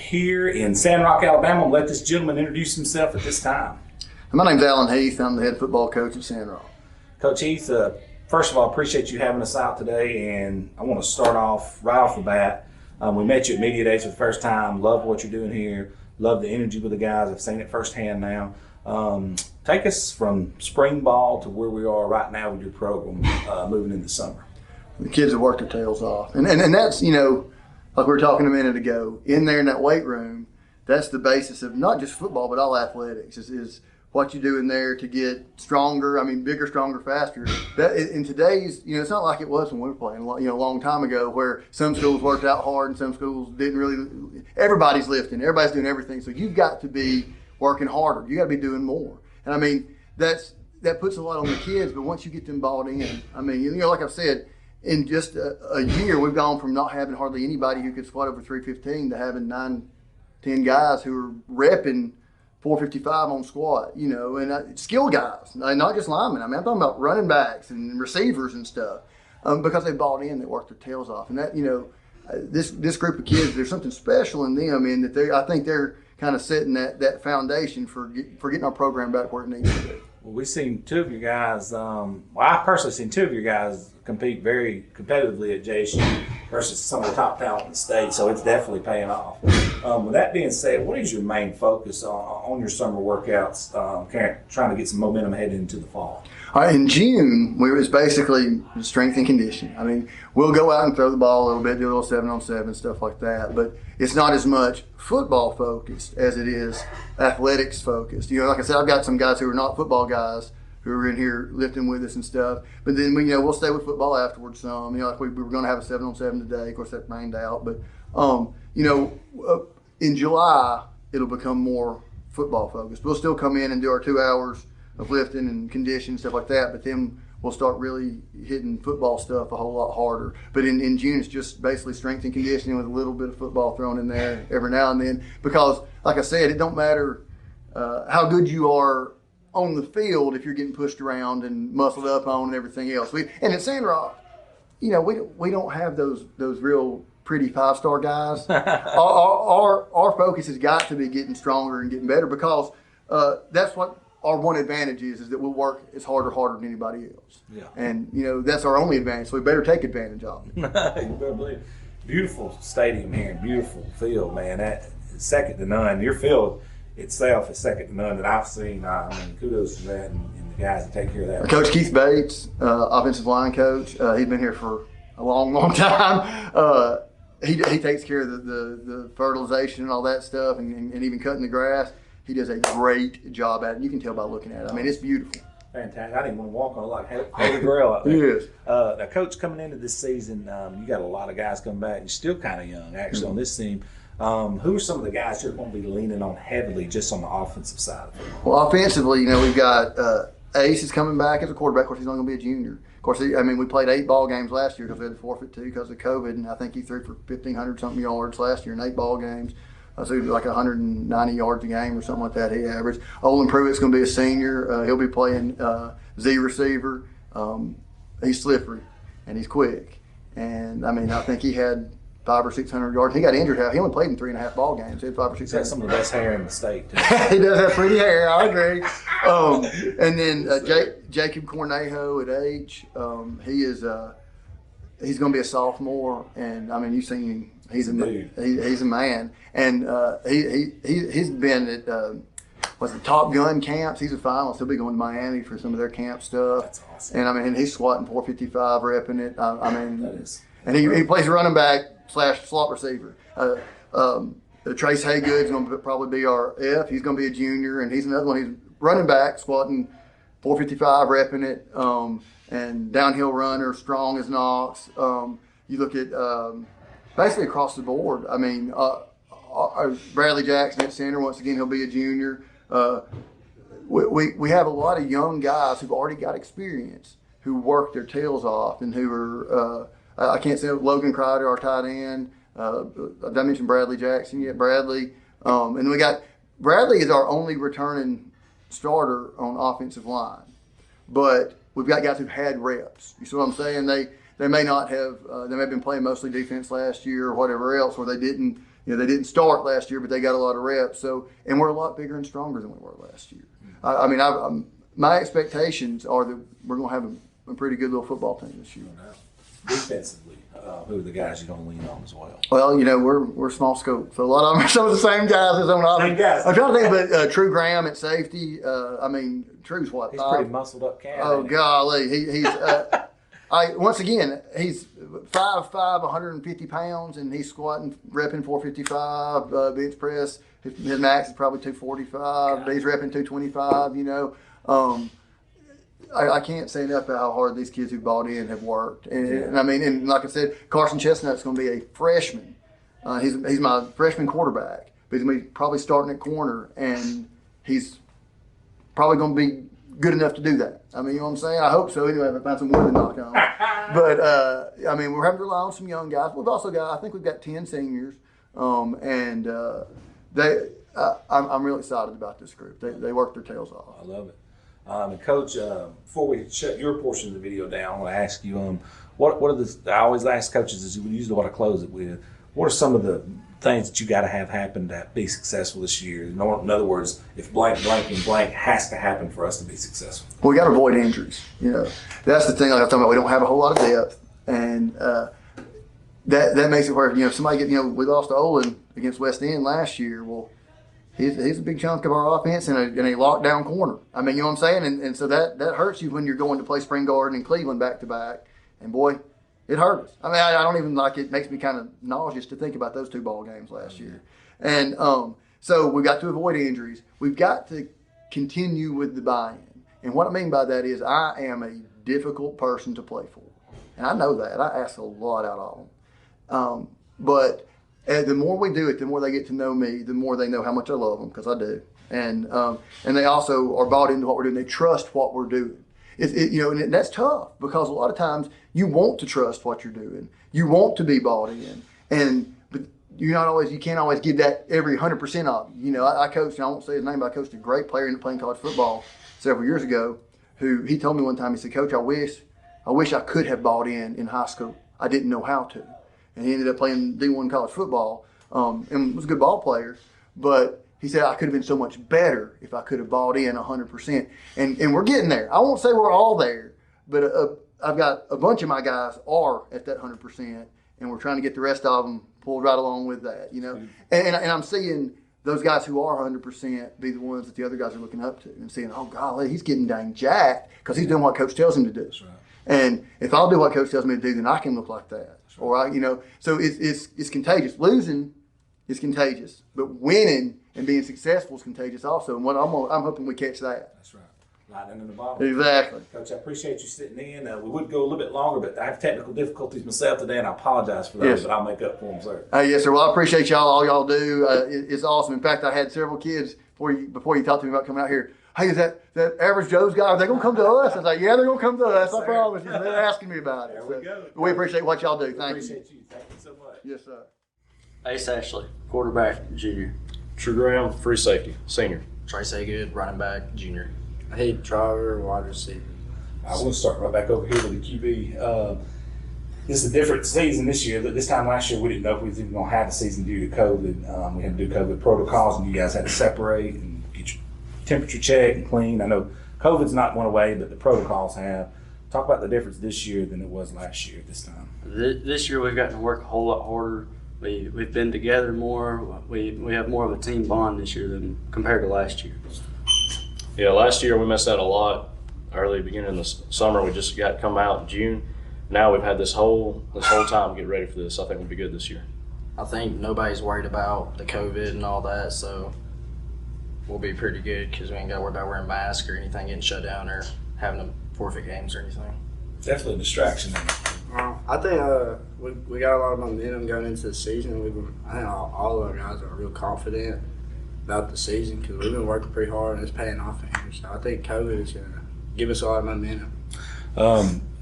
here in Sand Rock, Alabama. I'll let this gentleman introduce himself at this time. My name's Alan Heath. I'm the head football coach at Sand Rock. Coach Heath, first of all, appreciate you having us out today, and I want to start off right off the bat. We met you at Media Days for the first time. Love what you're doing here. Love the energy with the guys. I've seen it firsthand now. Take us from spring ball to where we are right now with your program moving into summer. The kids have worked their tails off. And that's, you know, like we were talking a minute ago, in there in that weight room, that's the basis of not just football, but all athletics is what you do in there to get stronger, bigger, stronger, faster. That in today's, it's not like it was when we were playing, a long time ago, where some schools worked out hard and some schools didn't really. Everybody's lifting, everybody's doing everything. So you've got to be working harder. You got to be doing more. And that puts a lot on the kids. But once you get them bought in, like I've said, in just a year, we've gone from not having hardly anybody who could squat over 315 to having 9-10 guys who are repping 455 on squat, and skill guys, not just linemen. I'm talking about running backs and receivers and stuff, because they bought in, they worked their tails off. And that, this group of kids, there's something special in them, and that I think they're kind of setting that foundation for getting our program back where it needs to be. Well, we've seen two of your guys, I personally seen two of your guys compete very competitively at JSU versus some of the top talent in the state, so it's definitely paying off. With that being said, what is your main focus on your summer workouts, trying to get some momentum heading into the fall? In June, it's basically strength and conditioning. We'll go out and throw the ball a little bit, do a little 7-on-7, stuff like that, but it's not as much football focused as it is athletics focused. Like I said, I've got some guys who are not football guys who are in here lifting with us and stuff, but then we'll stay with football afterwards some. Like we were going to have a 7-on-7 today. Of course, that rained out, but in July it'll become more football focused. We'll still come in and do our 2 hours of lifting and conditioning, stuff like that, but then we'll start really hitting football stuff a whole lot harder. But in June, it's just basically strength and conditioning with a little bit of football thrown in there every now and then, because like I said, it don't matter how good you are on the field if you're getting pushed around and muscled up on and everything else. And at Sand Rock, we don't have those real pretty 5-star guys. our focus has got to be getting stronger and getting better, because that's what our one advantage is that we'll work as harder than anybody else. Yeah. And that's our only advantage, so we better take advantage of it. You better believe. Beautiful stadium here, beautiful field, man. That second to none. Your field itself is second to none that I've seen. Kudos to that and the guys that take care of that. Coach Keith Bates, offensive line coach, he's been here for a long time. He takes care of the fertilization and all that stuff, and even cutting the grass. He does a great job at it. You can tell by looking at it. It's beautiful. Fantastic. I didn't want to walk on it like Holy Grail out there. Yes. Now, Coach, coming into this season, you got a lot of guys coming back. You're still kind of young, actually, on this team. Who are some of the guys you're going to be leaning on heavily just on the offensive side of it? Well, offensively, we've got Ace is coming back as a quarterback. Of course, he's only going to be a junior. Of course, we played 8 ball games last year because we had to forfeit 2 because of COVID, and I think he threw for 1,500-something yards last year in 8 ball games. So he was like 190 yards a game or something like that he averaged. Olin Pruitt's going to be a senior. He'll be playing Z receiver. He's slippery and he's quick. And I think he had 500 or 600 yards. He got injured. He only played in 3.5 ball games. He had 500 or 600. He's got some of the best hair in the state, too. He does have pretty hair. I agree. And then Jacob Cornejo at H. He's going to be a sophomore, and you've seen him. He's a man, and he's been at the Top Gun camps. He's a finalist. He'll be going to Miami for some of their camp stuff. That's awesome. And and he's squatting 455, repping it. That is. And he plays running back / slot receiver. Trace Haygood's going to probably be our F. He's going to be a junior, and he's another one. He's running back, squatting 455, repping it, and downhill runner, strong as an ox. You look at basically across the board. Bradley Jackson at center, once again, he'll be a junior. We have a lot of young guys who've already got experience, who work their tails off, and who are, I can't say Logan Crider, our tight end. Did I mention Bradley Jackson yet? Bradley. And we got, Bradley is our only returning starter on offensive line. But we've got guys who've had reps. You see what I'm saying? They may not have, they may have been playing mostly defense last year or whatever else, or they didn't, they didn't start last year, but they got a lot of reps. So, and we're a lot bigger and stronger than we were last year. I mean, my expectations are that we're going to have a pretty good little football team this year. Defensively, who are the guys you're going to lean on as well? Well, we're small scope, so a lot of them are some of the same guys as on offense. Same guys. I'm trying to think, but True Graham at safety. True's what? He's pretty muscled up cat. Oh golly, he's. Once again, he's 5'5", 150 pounds, and he's squatting, repping 455 bench press. His max is probably 245, but he's repping 225. I can't say enough about how hard these kids who bought in have worked. And like I said, Carson Chestnut's going to be a freshman. He's my freshman quarterback, but he's going to be probably starting at corner, and he's probably going to be good enough to do that. I mean, you know what I'm saying? I hope so. Anyway, if I find some wood to knock on. But, we're having to rely on some young guys. We've also got, I think we've got 10 seniors, I'm really excited about this group. They work their tails off. I love it. And Coach, before we shut your portion of the video down, I want to ask you, what are I always ask coaches, is usually what I close it with, what are some of the things that you got to have happen to be successful this year? In other words, if blank, blank, and blank has to happen for us to be successful. Well, we got to avoid injuries. That's the thing. Like I'm talking about, we don't have a whole lot of depth, and that makes it where if somebody we lost to Olin against West End last year. Well, he's a big chunk of our offense in a lockdown corner. I mean, you know what I'm saying? And so that hurts you when you're going to play Spring Garden and Cleveland back to back. And boy, it hurt us. I mean, I don't even like it. It makes me kind of nauseous to think about those 2 ball games last year. And so we've got to avoid injuries. We've got to continue with the buy-in. And what I mean by that is I am a difficult person to play for. And I know that. I ask a lot out of them. But the more we do it, the more they get to know me, the more they know how much I love them, because I do. And they also are bought into what we're doing. They trust what we're doing. And that's tough, because a lot of times you want to trust what you're doing. You want to be bought in, but you can't always give that every 100% of you. I coached, and I won't say his name, but I coached a great player into playing college football several years ago, who he told me one time, he said, "Coach, I wish I could have bought in high school. I didn't know how to." And he ended up playing D1 college football, and was a good ball player, but he said, I could have been so much better if I could have bought in 100%. And we're getting there. I won't say we're all there, but I've got a bunch of my guys are at that 100%, and we're trying to get the rest of them pulled right along with that, And I'm seeing those guys who are 100% be the ones that the other guys are looking up to and saying, oh, golly, he's getting dang jacked because he's doing what Coach tells him to do. That's right. And if I'll do what Coach tells me to do, then I can look like that. Right. Or so it's contagious. Losing is contagious, but winning and being successful is contagious also. And I'm hoping we catch that. That's right. Lightning in the bottle. Exactly. Coach, I appreciate you sitting in. We would go a little bit longer, but I have technical difficulties myself today, and I apologize for those, but I'll make up for them, sir. Yes, sir. Well, I appreciate y'all. All y'all do. It's awesome. In fact, I had several kids before you talked to me about coming out here. Hey, is that Average Joe's guy? Are they going to come to us? I was like, yeah, they're going to come to us. I promise you. They're asking me about it. There we go. We appreciate what y'all do. Thank you. Appreciate you. Thank you so much. Yes, sir. Ace Ashley, quarterback, junior. True Graham, free safety, senior. Trace Good, running back, junior. Hey, Driver, wide receiver. I want to start right back over here with the QB. This is a different season this year. This time last year, we didn't know if we was even going to have a season due to COVID. We had to do COVID protocols, and you guys had to separate and get your temperature checked and clean. I know COVID's not went away, but the protocols have. Talk about the difference this year than it was last year at this time. This year we've gotten to work a whole lot harder. We've been together more. We have more of a team bond this year than compared to last year. Yeah, last year we missed out a lot. Early beginning of the summer, we just got come out in June. Now we've had this whole time to get ready for this. I think we'll be good this year. I think nobody's worried about the COVID and all that, so we'll be pretty good because we ain't got to worry about wearing masks or anything getting shut down or having to forfeit games or anything. Definitely a distraction. I think we got a lot of momentum going into the season. I think all of our guys are real confident about the season because we've been working pretty hard and it's paying off for him. So I think COVID is going to give us a lot of momentum.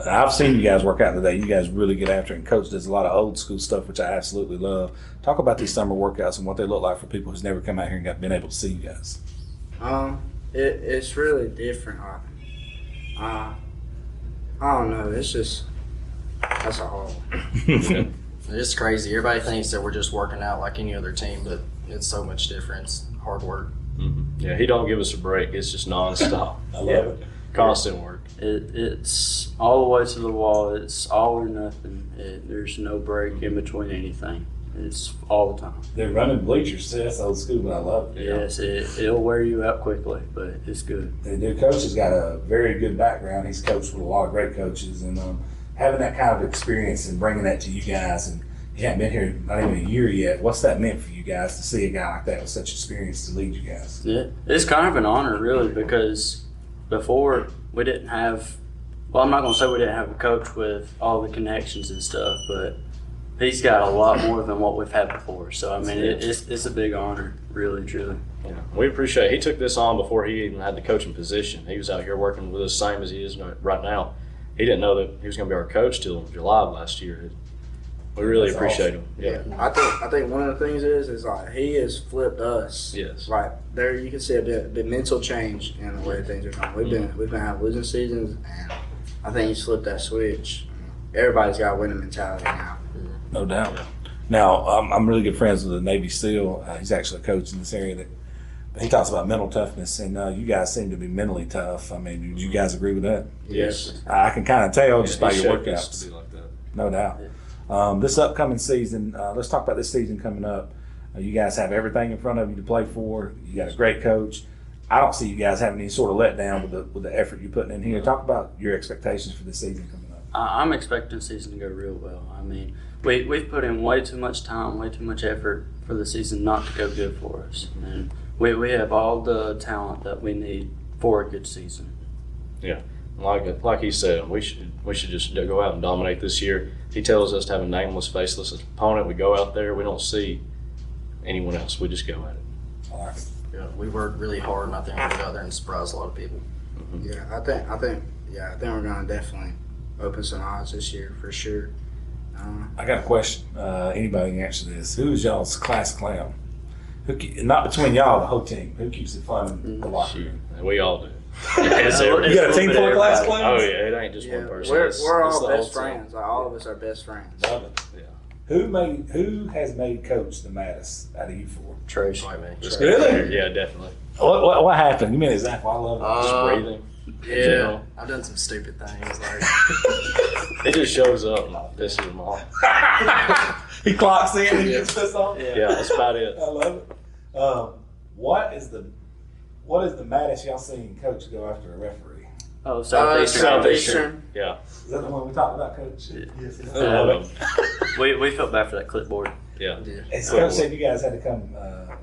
I've seen you guys work out today. You guys really get after it. And Coach does a lot of old school stuff, which I absolutely love. Talk about these summer workouts and what they look like for people who's never come out here and been able to see you guys. It's really different. I don't know. It's just that's a hard one. It's crazy. Everybody thinks that we're just working out like any other team, but it's so much different. It's hard work. Yeah, he don't give us a break. It's just nonstop. I love it. Constant work. It's all the way to the wall. It's all or nothing. There's no break in between anything. It's all the time. They're running bleachers too. That's old school, but I love it. Yes, it'll wear you out quickly, but it's good. Their coach has got a very good background. He's coached with a lot of great coaches, and having that kind of experience and bringing that to you guys, and you haven't been here not even a year yet. What's that meant for you guys to see a guy like that with such experience to lead you guys? Yeah, it's kind of an honor, really, because before we didn't have. Well, I'm not going to say we didn't have a coach with all the connections and stuff, but he's got a lot more than what we've had before. So, I mean, it's a big honor, really, truly. Yeah, we appreciate it. He took this on before he even had the coaching position. He was out here working with us, same as he is right now. He didn't know that he was going to be our coach till July of last year. We really That's appreciate awesome. him. Yeah. I think one of the things is like he has flipped us. Yes. Like there, you can see a bit mental change in the way things are going. We've been having losing seasons, and I think he's flipped that switch. Everybody's got a winning mentality now. No doubt. Now, I'm really good friends with a Navy SEAL. He's actually a coach in this area. He talks about mental toughness, and you guys seem to be mentally tough. I mean, do you guys agree with that? Yes. I can kind of tell just by He your shaped us workouts. to be like that. No doubt. This upcoming season, let's talk about this season coming up. You guys have everything in front of you to play for. You got a great coach. I don't see you guys having any sort of letdown with the effort you're putting in here. Talk about your expectations for this season coming up. I'm expecting the season to go real well. I mean, we've put in way too much time, way too much effort for the season not to go good for us. And we have all the talent that we need for a good season. Yeah. Like he said, we should just go out and dominate this year. He tells us to have a nameless, faceless opponent. We go out there, we don't see anyone else. We just go at it. I like it. Yeah, we worked really hard, and I think we'll go out there and surprise a lot of people. Yeah, I think we're gonna definitely open some eyes this year for sure. I got a question. Anybody can answer this. Who is y'all's class clown? Not between y'all, the whole team. Who keeps it fun in the locker room? And we all do. You got a team full of class clowns? Oh yeah, it ain't just one person. We're It's all the best whole team. friends. Like, all of us are best friends. Love it. Yeah. Who has made Coach the maddest out of you four? Tracy. Like me. Just Really? Yeah, definitely. What happened? Give me an example. I love it. Just breathing. Yeah, I've done some stupid things. Like, He just shows up and pisses them off. He clocks in and gets pissed off. Yeah, that's about it. I love it. What is the maddest y'all seen Coach go after a referee? Oh, Southeastern. Southeastern. Yeah. Is that the one we talked about, Coach? Yes. I Um, love it. We felt bad for that clipboard. Yeah. And Coach said you guys had to come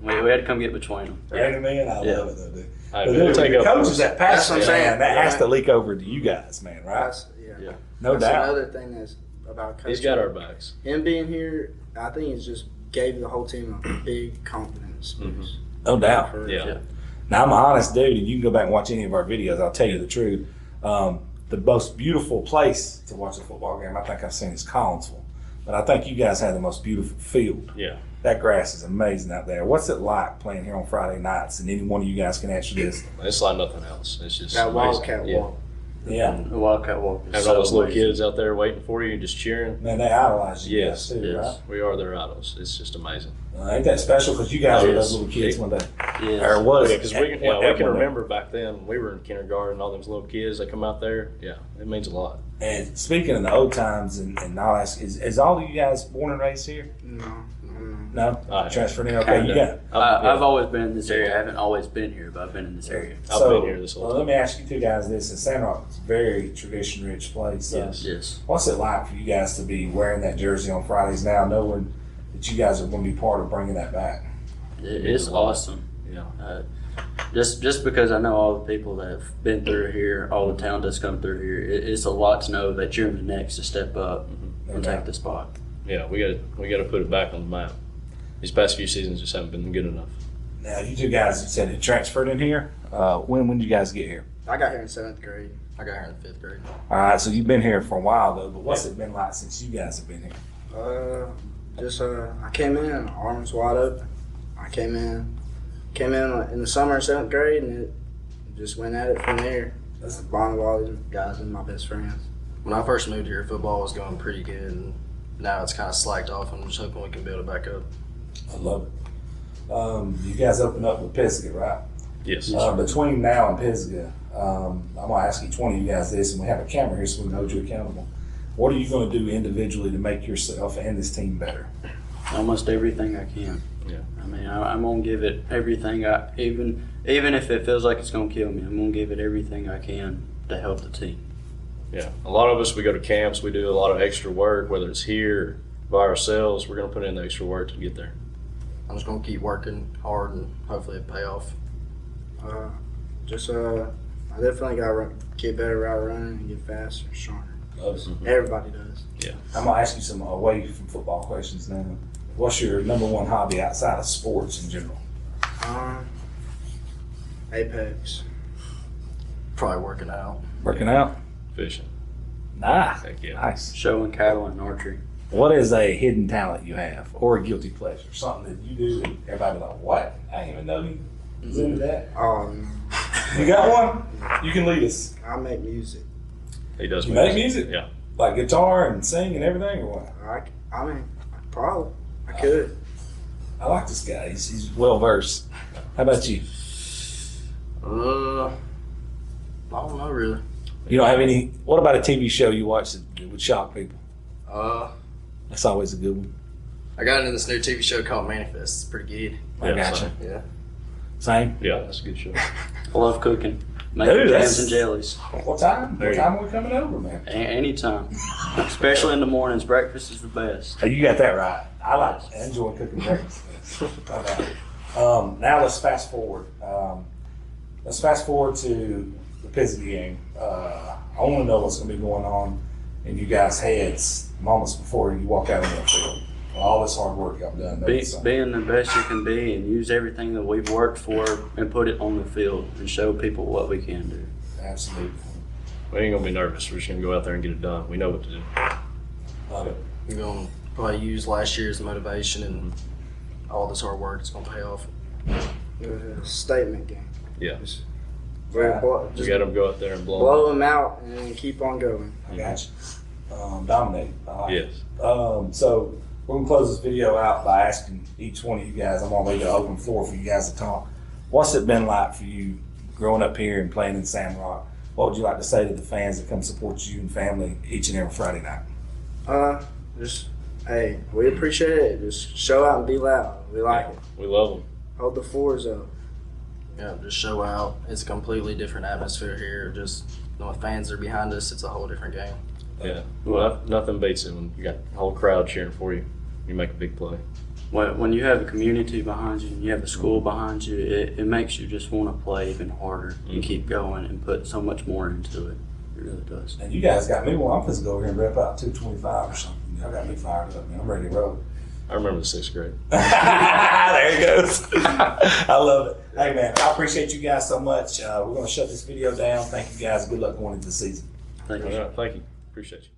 We had to come get between them. rein him in. I Yeah. love it though, dude. Hey, But we'll dude, take the up coaches that pass That's what I'm it, saying. man, that has Yeah. to leak over to you guys, man, right? Yeah. No That's doubt. another thing that's about Coach. He's got our backs. Him being here, I think it's just gave the whole team a big confidence boost. No doubt. For- Yeah. Now, I'm an honest dude, and you can go back and watch any of our videos. I'll tell you the truth. The most beautiful place to watch a football game I think I've seen is Collinsville. But I think you guys have the most beautiful field. Yeah. That grass is amazing out there. What's it like playing here on Friday nights? And any one of you guys can answer this. It's like nothing else. It's just That amazing. Wildcat Yeah. walk. Yeah. The Wildcat Walk is Having so all those little amazing. kids out there waiting for you, just cheering. Man, they idolize you Yes, guys too, yes. We are their idols. It's just amazing. right? Ain't that special? Because you guys Oh, were yes. those little kids one day. Yes. Or was Yeah, because we at can one day. remember back then we were in kindergarten. All those little kids that come out there. Yeah, it means a lot. And speaking of the old times, and I'll ask, is all of you guys born and raised here? No. No? I- Transferred in? Okay, you got I've always been in this area. I haven't always been here, but I've been in this area. I've so, been here this whole well, time. let me ask you two guys this. And Sand Rock is a very tradition-rich place. So Yes. Yes. what's it like for you guys to be wearing that jersey on Fridays now, knowing that you guys are going to be part of bringing that back? It's awesome. Yeah. Just because I know all the people that have been through here, all the talent that's come through here, it's a lot to know that you're in the next to step up and take the spot. Yeah, we got to put it back on the map. These past few seasons just haven't been good enough. Now, you two guys, you said you transferred in here. When did you guys get here? I got here in 7th grade. I got here in the 5th grade. All right, so you've been here for a while, though. But what's it been like since you guys have been here? I came in, arms wide open. I came in in the summer of 7th grade, and it just went at it from there. That's bonded with all these guys and my best friends. When I first moved here, football was going pretty good, and now it's kind of slacked off. I'm just hoping we can build it back up. I love it. You guys open up with Pisgah, right? Yes. Between now and Pisgah, I'm going to ask each one of you guys this, and we have a camera here so we can hold you accountable. What are you going to do individually to make yourself and this team better? Almost everything I can. Yeah. I mean, I'm gonna give it everything. Even if it feels like it's gonna kill me, I'm gonna give it everything I can to help the team. Yeah. A lot of us, we go to camps, we do a lot of extra work, whether it's here or by ourselves. We're going to put in the extra work to get there. I'm just gonna keep working hard and hopefully it pay off. I definitely got to get better route running and get faster and stronger. Everybody does. Yeah. I'm going to ask you some away from football questions now. What's your number one hobby outside of sports in general? Apex. Probably working out. Working out? Fishing. Nice. Yeah. Nice. Showing cattle and archery. What is a hidden talent you have or a guilty pleasure? Something that you do that everybody be like, what? I didn't even know he was into that. You got one? You can lead us. I make music. He does. You make music? Yeah. Like guitar and sing and everything or what? I mean, probably. I could. I like this guy. He's well versed. How about you? I don't know really. You don't have any. What about a TV show you watch that would shock people? That's always a good one. I got into this new TV show called Manifest. It's pretty good. I Yeah, gotcha. same. Yeah. Same. Yeah, that's a good show. I love cooking. Making Dude, jams and jellies. What time? There What you time are we coming over, man? Anytime. Especially in the mornings. Breakfast is the best. Oh, you got that right. I enjoy cooking breakfast. Now let's fast forward. Let's fast forward to the Pisgah game. I want to know what's going to be going on in you guys' heads moments before you walk out on the field. All this hard work y'all done. Being the best you can be and use everything that we've worked for and put it on the field and show people what we can do. Absolutely. We ain't going to be nervous. We're just going to go out there and get it done. We know what to do. Love it. We're going to probably use last year's motivation and all this hard work. It's going to pay off. It was a statement game. Yeah. Just We got them go out there and blow blow them out and then keep on going. I got you. Dominate. I like Yes. it. So we're going to close this video out by asking each one of you guys, I'm going to leave an open floor for you guys to talk. What's it been like for you growing up here and playing in Sand Rock? What would you like to say to the fans that come support you and family each and every Friday night? Hey, we appreciate it. Just show out and be loud. We like it. We love them. Hold the fours up. Yeah, just show out. It's a completely different atmosphere here. Just the fans are behind us. It's a whole different game. Yeah. Well, nothing beats it when you got the whole crowd cheering for you. You make a big play. When you have a community behind you and you have a school behind you, it makes you just want to play even harder and keep going and put so much more into it. It really does. And you guys got me, well, I'm supposed to go over here and rep out 225 or something. Y'all got me fired up, man. I'm ready to roll. I remember the 6th grade. There he goes. I love it. Hey, man, I appreciate you guys so much. We're going to shut this video down. Thank you guys. Good luck going into the season. Thank you. All right, thank you. Appreciate you.